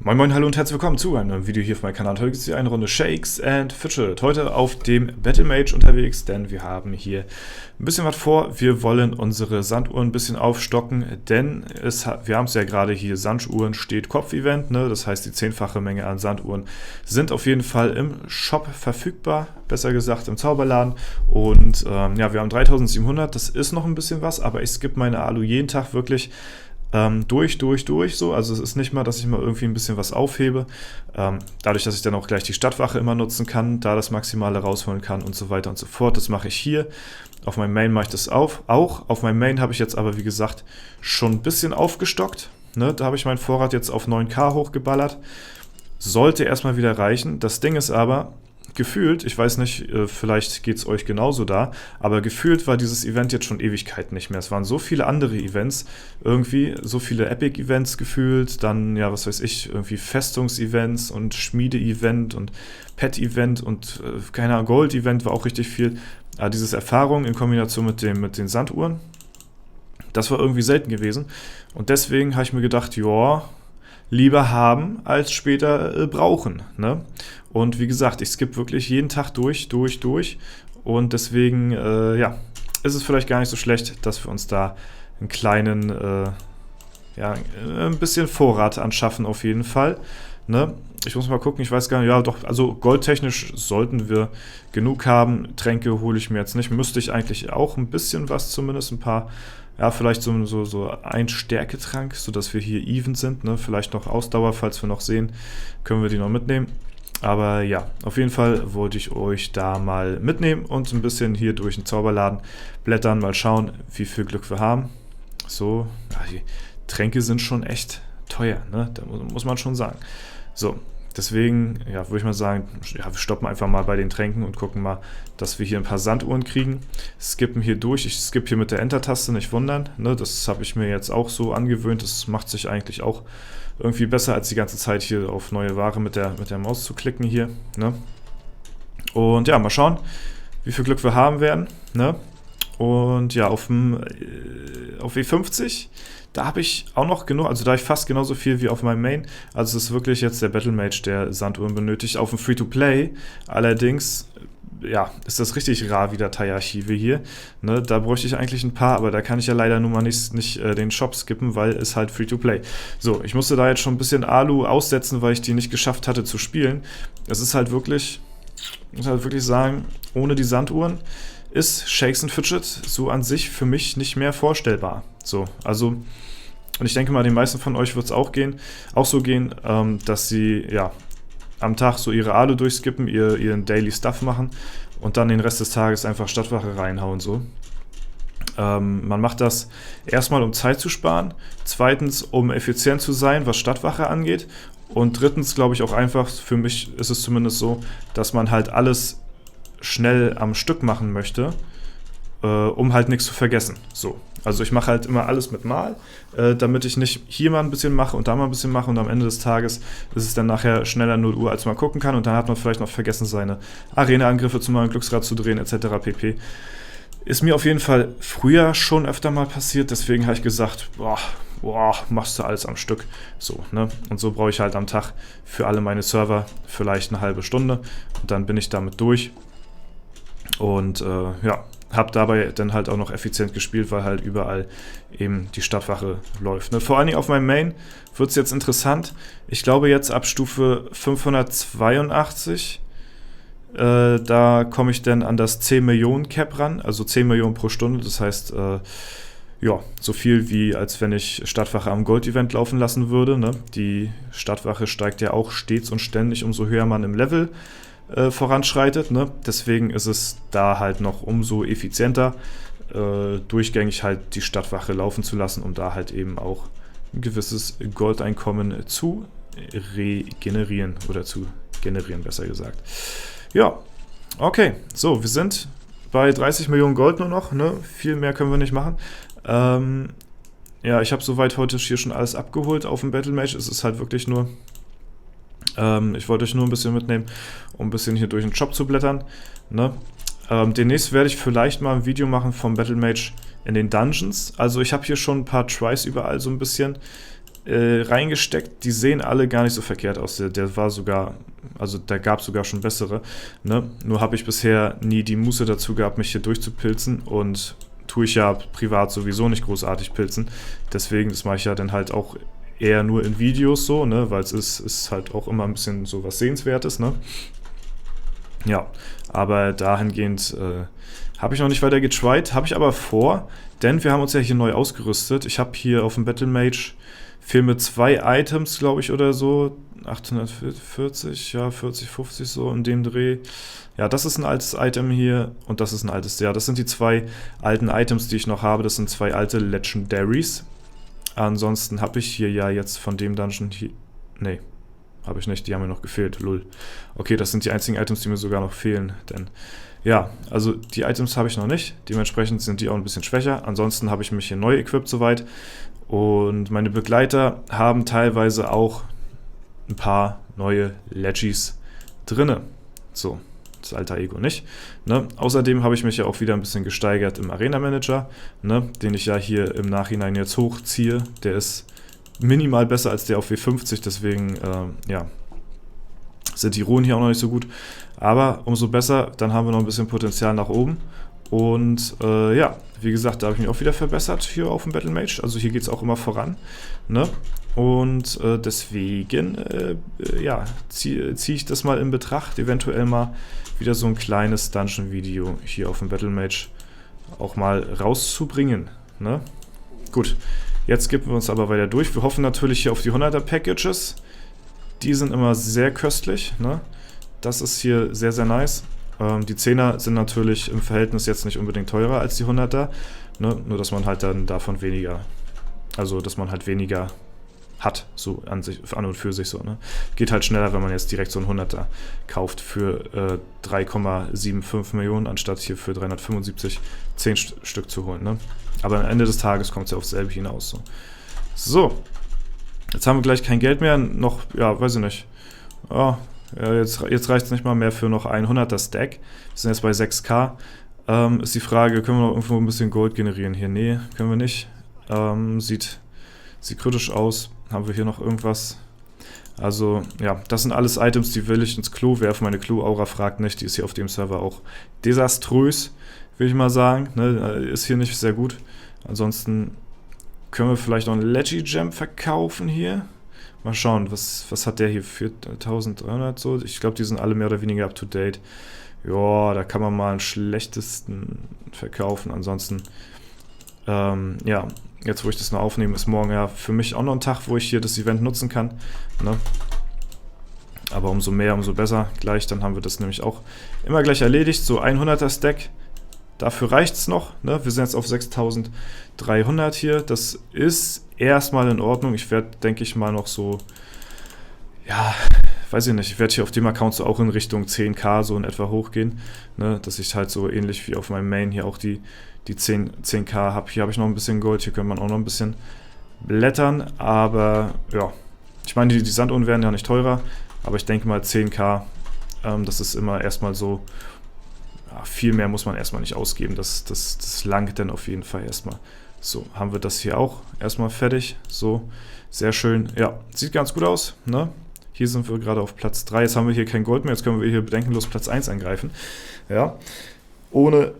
Moin Moin, hallo und herzlich willkommen zu einem neuen Video hier auf meinem Kanal. Heute gibt es hier eine Runde Shakes and Fidget. Heute auf dem Battle Mage unterwegs, denn wir haben hier ein bisschen was vor. Wir wollen unsere Sanduhren ein bisschen aufstocken, denn wir haben es ja gerade hier, Sanduhren steht Kopf-Event, ne? Das heißt, die 10-fache Menge an Sanduhren sind auf jeden Fall im Shop verfügbar, besser gesagt im Zauberladen. Und ja, wir haben 3700, das ist noch ein bisschen was, aber ich skippe meine Alu jeden Tag wirklich durch, so. Also es ist nicht mal, dass ich mal irgendwie ein bisschen was aufhebe. Dadurch, dass ich dann auch gleich die Stadtwache immer nutzen kann, da das Maximale rausholen kann und so weiter und so fort. Das mache ich hier. Auf meinem Main mache ich das auch. Auf meinem Main habe ich jetzt aber, wie gesagt, schon ein bisschen aufgestockt. Ne? Da habe ich meinen Vorrat jetzt auf 9K hochgeballert. Sollte erstmal wieder reichen. Das Ding ist aber, gefühlt, ich weiß nicht, vielleicht geht es euch genauso da, aber gefühlt war dieses Event jetzt schon Ewigkeiten nicht mehr. Es waren so viele andere Events, irgendwie so viele Epic-Events gefühlt, dann, ja, was weiß ich, irgendwie Festungs-Events und Schmiede-Event und Pet-Event und, keine Ahnung, Gold-Event war auch richtig viel. Aber diese Erfahrung in Kombination mit den Sanduhren, das war irgendwie selten gewesen. Und deswegen habe ich mir gedacht, ja, lieber haben als später brauchen, ne? Und wie gesagt, ich skippe wirklich jeden Tag durch. Und deswegen, ja, ist es vielleicht gar nicht so schlecht, dass wir uns da einen kleinen, ja, ein bisschen Vorrat anschaffen auf jeden Fall, ne? Ich muss mal gucken, ich weiß gar nicht, ja doch, also goldtechnisch sollten wir genug haben. Tränke hole ich mir jetzt nicht, müsste ich eigentlich auch ein bisschen was, zumindest ein paar, ja, vielleicht so ein Stärketrank, sodass wir hier even sind, ne? Vielleicht noch Ausdauer, falls wir noch sehen, können wir die noch mitnehmen. Aber ja, auf jeden Fall wollte ich euch da mal mitnehmen und ein bisschen hier durch den Zauberladen blättern, mal schauen, wie viel Glück wir haben. So, ja, die Tränke sind schon echt teuer, ne? Da muss man schon sagen. So, deswegen, ja, würde ich mal sagen, ja, wir stoppen einfach mal bei den Tränken und gucken mal, dass wir hier ein paar Sanduhren kriegen. Skippen hier durch. Ich skippe hier mit der Enter-Taste, nicht wundern, ne? Das habe ich mir jetzt auch so angewöhnt. Das macht sich eigentlich auch irgendwie besser, als die ganze Zeit hier auf neue Ware mit der Maus zu klicken hier, ne? Und ja, mal schauen, wie viel Glück wir haben werden, ne? Und ja, auf W50, da habe ich auch noch genug, also da habe ich fast genauso viel wie auf meinem Main. Also es ist wirklich jetzt der Battle Mage, der Sanduhren benötigt. Auf dem Free-to-Play allerdings, ja, ist das richtig rar wie Dateiarchive hier, ne? Da bräuchte ich eigentlich ein paar, aber da kann ich ja leider nun mal nicht den Shop skippen, weil es halt Free-to-Play. So, ich musste da jetzt schon ein bisschen Alu aussetzen, weil ich die nicht geschafft hatte zu spielen. Es ist halt wirklich, ich muss halt wirklich sagen, ohne die Sanduhren ist Shakes and Fidget so an sich für mich nicht mehr vorstellbar. So, also, und ich denke mal, den meisten von euch wird es auch so gehen, dass sie, ja, am Tag so ihre Alu durchskippen, ihren Daily Stuff machen und dann den Rest des Tages einfach Stadtwache reinhauen, so. Man macht das erstmal, um Zeit zu sparen, zweitens, um effizient zu sein, was Stadtwache angeht, und drittens, glaube ich, auch einfach, für mich ist es zumindest so, dass man halt alles schnell am Stück machen möchte, um halt nichts zu vergessen. So. Also ich mache halt immer alles mit Mal, damit ich nicht hier mal ein bisschen mache und da mal ein bisschen mache und am Ende des Tages ist es dann nachher schneller 0 Uhr, als man gucken kann und dann hat man vielleicht noch vergessen, seine Arena-Angriffe zu machen, Glücksrad zu drehen, etc. pp. Ist mir auf jeden Fall früher schon öfter mal passiert, deswegen habe ich gesagt, boah, machst du alles am Stück. So, ne? Und so brauche ich halt am Tag für alle meine Server vielleicht eine halbe Stunde und dann bin ich damit durch. Und ja, habe dabei dann halt auch noch effizient gespielt, weil halt überall eben die Stadtwache läuft, ne? Vor allen Dingen auf meinem Main wird es jetzt interessant. Ich glaube jetzt ab Stufe 582, da komme ich dann an das 10 Millionen Cap ran, also 10 Millionen pro Stunde. Das heißt, ja, so viel wie als wenn ich Stadtwache am Gold-Event laufen lassen würde, ne? Die Stadtwache steigt ja auch stets und ständig, umso höher man im Level voranschreitet, ne? Deswegen ist es da halt noch umso effizienter, durchgängig halt die Stadtwache laufen zu lassen, um da halt eben auch ein gewisses Goldeinkommen zu regenerieren oder zu generieren, besser gesagt. Ja, okay, so, wir sind bei 30 Millionen Gold nur noch, ne? Viel mehr können wir nicht machen. Ja, ich habe soweit heute hier schon alles abgeholt auf dem Battle Mage. Es ist halt wirklich nur, ich wollte euch nur ein bisschen mitnehmen, um ein bisschen hier durch den Shop zu blättern, ne? Demnächst werde ich vielleicht mal ein Video machen vom Battle Mage in den Dungeons. Also ich habe hier schon ein paar Tries überall so ein bisschen reingesteckt. Die sehen alle gar nicht so verkehrt aus. Der war sogar, also da gab es sogar schon bessere. Ne? Nur habe ich bisher nie die Muße dazu gehabt, mich hier durchzupilzen, und tue ich ja privat sowieso nicht großartig pilzen. Deswegen, das mache ich ja dann halt auch eher nur in Videos so, ne? Weil es ist halt auch immer ein bisschen so was Sehenswertes, ne? Ja, aber dahingehend habe ich noch nicht weiter getried, habe ich aber vor, denn wir haben uns ja hier neu ausgerüstet. Ich habe hier auf dem Battle Mage fehlen mir 2 Items, glaube ich, oder so. 840, ja, 40, 50 so in dem Dreh. Ja, das ist ein altes Item hier und das ist ein altes. Ja, das sind die 2 alten Items, die ich noch habe. Das sind 2 alte Legendaries. Ansonsten habe ich hier ja jetzt von dem Dungeon hier... Nee, habe ich nicht, die haben mir noch gefehlt, lol. Okay, das sind die einzigen Items, die mir sogar noch fehlen, denn... Ja, also die Items habe ich noch nicht, dementsprechend sind die auch ein bisschen schwächer. Ansonsten habe ich mich hier neu equipped soweit. Und meine Begleiter haben teilweise auch ein paar neue Legis drinne. So, das alter Ego nicht. Ne? Außerdem habe ich mich ja auch wieder ein bisschen gesteigert im Arena Manager, ne? Den ich ja hier im Nachhinein jetzt hochziehe. Der ist minimal besser als der auf W50, deswegen, ja, sind die Runen hier auch noch nicht so gut. Aber umso besser, dann haben wir noch ein bisschen Potenzial nach oben. Und ja, wie gesagt, da habe ich mich auch wieder verbessert hier auf dem Battle Mage. Also hier geht es auch immer voran. Ne? Und deswegen ja, ziehe ich das mal in Betracht, eventuell mal wieder so ein kleines Dungeon-Video hier auf dem Battle Mage auch mal rauszubringen. Ne? Gut, jetzt geben wir uns aber weiter durch. Wir hoffen natürlich hier auf die 100er Packages. Die sind immer sehr köstlich. Ne? Das ist hier sehr, sehr nice. Die 10er sind natürlich im Verhältnis jetzt nicht unbedingt teurer als die 100er. Ne? Nur, dass man halt dann davon weniger, also dass man halt weniger hat, so an und für sich so. Ne? Geht halt schneller, wenn man jetzt direkt so einen 100er kauft für 3,75 Millionen, anstatt hier für 375 10 Stück zu holen. Ne? Aber am Ende des Tages kommt es ja aufs selbe hinaus. So, jetzt haben wir gleich kein Geld mehr, noch, ja, weiß ich nicht. Oh, ja, jetzt reicht es nicht mal mehr für noch ein 100er Stack. Wir sind jetzt bei 6k. Ist die Frage, können wir noch irgendwo ein bisschen Gold generieren hier? Nee, können wir nicht. Sieht kritisch aus. Haben wir hier noch irgendwas? Also, ja, das sind alles Items, die will ich ins Klo werfen. Meine Klo-Aura fragt nicht, die ist hier auf dem Server auch desaströs, will ich mal sagen. Ne, ist hier nicht sehr gut. Ansonsten können wir vielleicht noch einen Legigem verkaufen hier. Mal schauen, was hat der hier? 4300 so? Ich glaube, die sind alle mehr oder weniger up to date. Ja, da kann man mal einen schlechtesten verkaufen. Ansonsten, ja, jetzt wo ich das noch aufnehme, ist morgen ja für mich auch noch ein Tag, wo ich hier das Event nutzen kann. Ne? Aber umso mehr, umso besser. Gleich, dann haben wir das nämlich auch immer gleich erledigt. So 100er Stack. Dafür reicht es noch. Ne? Wir sind jetzt auf 6300 hier. Das ist erstmal in Ordnung. Ich werde, denke ich mal, noch so, ja, weiß ich nicht, ich werde hier auf dem Account so auch in Richtung 10k so in etwa hochgehen. Ne? Dass ich halt so ähnlich wie auf meinem Main hier auch die 10k habe. Hier habe ich noch ein bisschen Gold. Hier könnte man auch noch ein bisschen blättern. Aber ja, ich meine, die Sanduhren werden ja nicht teurer. Aber ich denke mal 10k, das ist immer erstmal so. Viel mehr muss man erstmal nicht ausgeben, das langt dann auf jeden Fall erstmal. So, haben wir das hier auch erstmal fertig. So, sehr schön. Ja, sieht ganz gut aus. Ne? Hier sind wir gerade auf Platz 3. Jetzt haben wir hier kein Gold mehr. Jetzt können wir hier bedenkenlos Platz 1 angreifen. Ja, ohne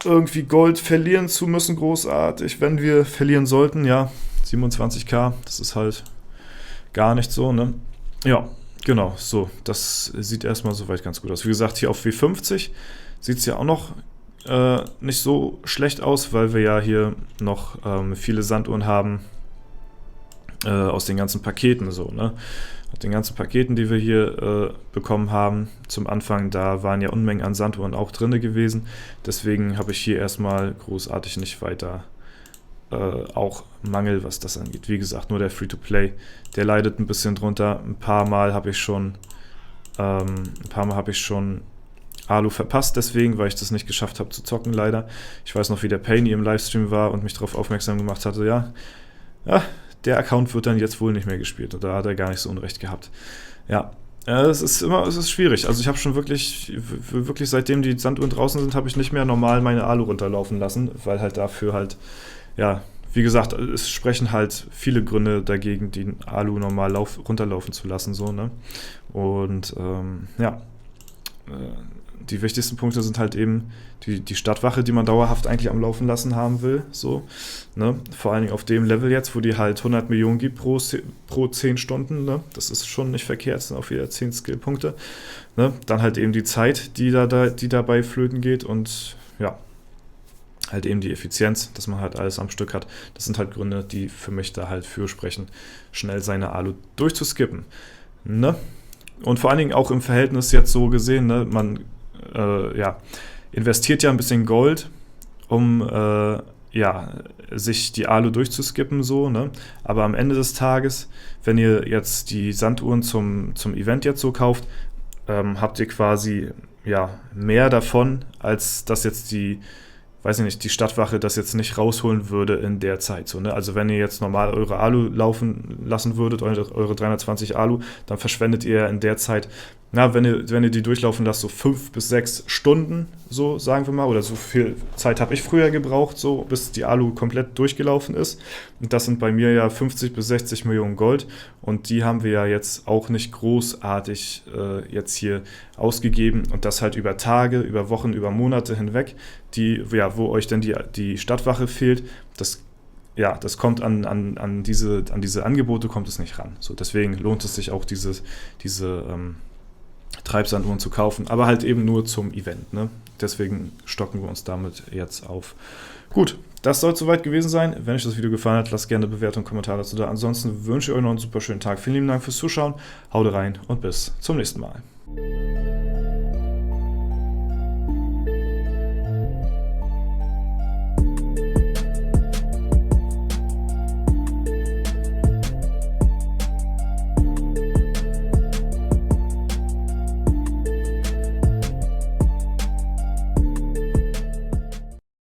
irgendwie Gold verlieren zu müssen, großartig. Wenn wir verlieren sollten, ja, 27k, das ist halt gar nicht so. Ne? Ja, genau, so, das sieht erstmal soweit ganz gut aus. Wie gesagt, hier auf W50 sieht es ja auch noch nicht so schlecht aus, weil wir ja hier noch viele Sanduhren haben aus den ganzen Paketen. So, ne? Aus den ganzen Paketen, die wir hier bekommen haben zum Anfang, da waren ja Unmengen an Sanduhren auch drin gewesen. Deswegen habe ich hier erstmal großartig nicht weiter auch Mangel, was das angeht. Wie gesagt, nur der Free-to-Play, der leidet ein bisschen drunter. Ein paar Mal habe ich schon Alu verpasst, deswegen, weil ich das nicht geschafft habe zu zocken, leider. Ich weiß noch, wie der Painy im Livestream war und mich darauf aufmerksam gemacht hatte, ja, der Account wird dann jetzt wohl nicht mehr gespielt. Und da hat er gar nicht so Unrecht gehabt. Ja, Es ist schwierig. Also ich habe schon wirklich seitdem die Sanduhren draußen sind, habe ich nicht mehr normal meine Alu runterlaufen lassen, weil halt dafür halt, ja, wie gesagt, es sprechen halt viele Gründe dagegen, die Alu normal runterlaufen zu lassen, so, ne? Und ja, die wichtigsten Punkte sind halt eben die Stadtwache, die man dauerhaft eigentlich am Laufen lassen haben will, so, ne? Vor allen Dingen auf dem Level jetzt, wo die halt 100 Millionen gibt pro 10 Stunden, ne? Das ist schon nicht verkehrt, das sind auf jeder 10 Skillpunkte, ne? Dann halt eben die Zeit, die dabei flöten geht und ja, halt eben die Effizienz, dass man halt alles am Stück hat. Das sind halt Gründe, die für mich da halt für sprechen, schnell seine Alu durchzuskippen, ne? Und vor allen Dingen auch im Verhältnis jetzt so gesehen, ne? Man ja, investiert ja ein bisschen Gold, um ja, sich die Alu durchzuskippen, so, ne? Aber am Ende des Tages, wenn ihr jetzt die Sanduhren zum Event jetzt so kauft, habt ihr quasi ja, mehr davon, als dass jetzt weiß ich nicht, die Stadtwache das jetzt nicht rausholen würde in der Zeit. So, ne? Also wenn ihr jetzt normal eure Alu laufen lassen würdet, eure 320 Alu, dann verschwendet ihr in der Zeit, na, wenn ihr die durchlaufen lasst, so 5 bis 6 Stunden, so sagen wir mal, oder so viel Zeit habe ich früher gebraucht, so bis die Alu komplett durchgelaufen ist. Und das sind bei mir ja 50 bis 60 Millionen Gold. Und die haben wir ja jetzt auch nicht großartig jetzt hier ausgegeben. Und das halt über Tage, über Wochen, über Monate hinweg, wo euch dann die Stadtwache fehlt. Das kommt an diese Angebote kommt es nicht ran. So, deswegen lohnt es sich auch diese Treibsanduhren zu kaufen, aber halt eben nur zum Event, ne? Deswegen stocken wir uns damit jetzt auf. Gut, das soll es soweit gewesen sein. Wenn euch das Video gefallen hat, lasst gerne eine Bewertung und Kommentar dazu da. Ansonsten wünsche ich euch noch einen super schönen Tag. Vielen lieben Dank fürs Zuschauen. Haut rein und bis zum nächsten Mal.